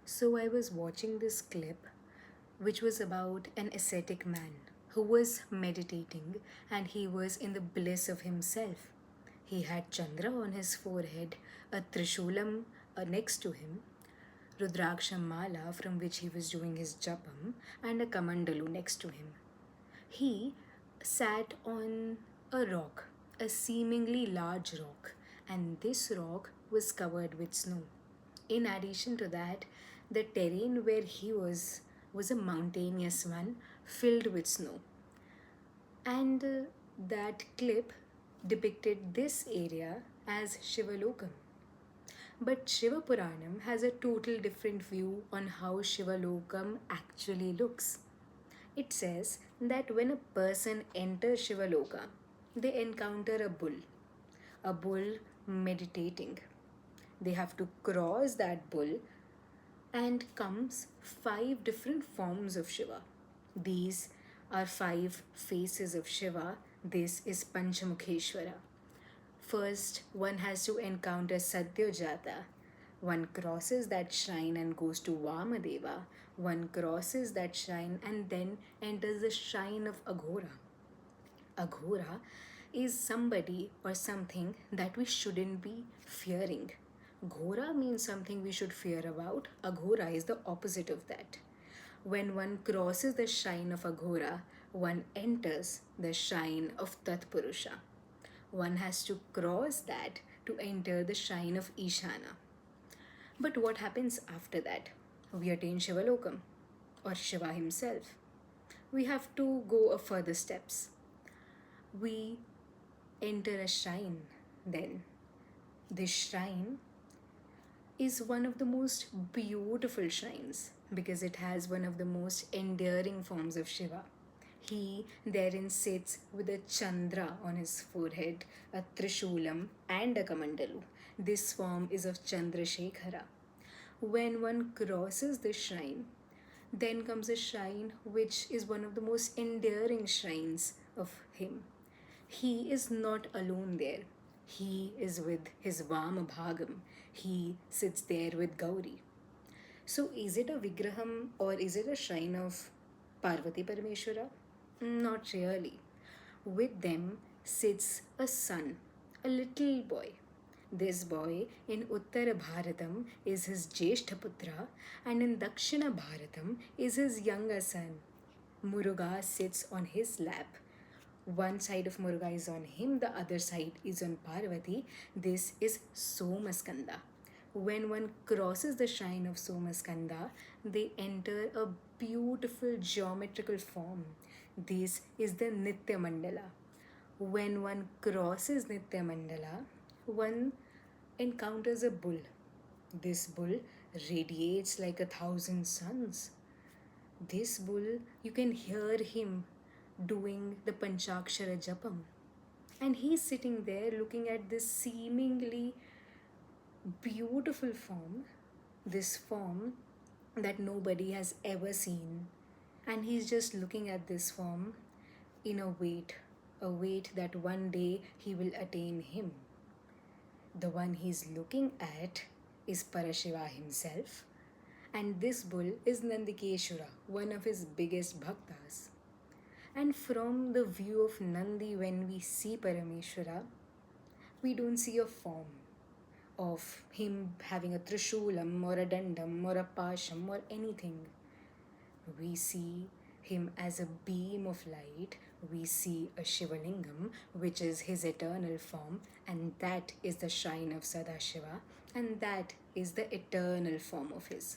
So I was watching this clip which was about an ascetic man who was meditating and he was in the bliss of himself. He had Chandra on his forehead, a Trishulam next to him, Rudraksha Mala from which he was doing his japam, and a Kamandalu next to him. He sat on a rock, a seemingly large rock, and this rock was covered with snow. In addition to that, the terrain where he was a mountainous one filled with snow. And that clip depicted this area as Shivalokam. But Shiva Puranam has a total different view on how Shivalokam actually looks. It says that when a person enters Shivaloka, they encounter a bull meditating. They have to cross that bull and comes five different forms of Shiva. These are five faces of Shiva. This is Panchamukheshwara. First, one has to encounter Satyajata. One crosses that shrine and goes to Vamadeva. One crosses that shrine and then enters the shrine of Aghora. Aghora is somebody or something that we shouldn't be fearing. Ghora means something we should fear about. Aghora is the opposite of that. When one crosses the shrine of Aghora, one enters the shrine of Tatpurusha. One has to cross that to enter the shrine of Ishana. But what happens after that? We attain Shivalokam or Shiva himself. We have to go a further steps. We enter a shrine then. This shrine is one of the most beautiful shrines because it has one of the most endearing forms of Shiva. He therein sits with a Chandra on his forehead, a Trishulam, and a Kamandalu. This form is of Chandrasekhara. When one crosses the shrine, then comes a shrine which is one of the most endearing shrines of him. He is not alone there. He is with his Vamabhagam. He sits there with Gauri. So is it a Vigraham or is it a shrine of Parvati Parameshwara? Not really. With them sits a son, a little boy. This boy in Uttara Bharatam is his Jeshtaputra and in Dakshina Bharatam is his younger son. Muruga sits on his lap. One side of Muruga is on him, the other side is on Parvati. This is Somaskanda. When one crosses the shrine of Somaskanda, they enter a beautiful geometrical form. This is the Nitya Mandala. When one crosses Nitya Mandala, one encounters a bull. This bull radiates like 1,000 suns. This bull, you can hear him doing the Panchakshara Japam. And he's sitting there looking at this seemingly beautiful form, this form that nobody has ever seen. And he's just looking at this form in a weight that one day he will attain him. The one he's looking at is Parashiva himself, and this bull is Nandikeshwara, one of his biggest bhaktas. And from the view of Nandi, when we see Parameshwara, we don't see a form of him having a Trishulam or a Dandam or a Pasham or anything. We see him as a beam of light. We see a Shivalingam, which is his eternal form, and that is the shrine of Sadashiva, and that is the eternal form of his.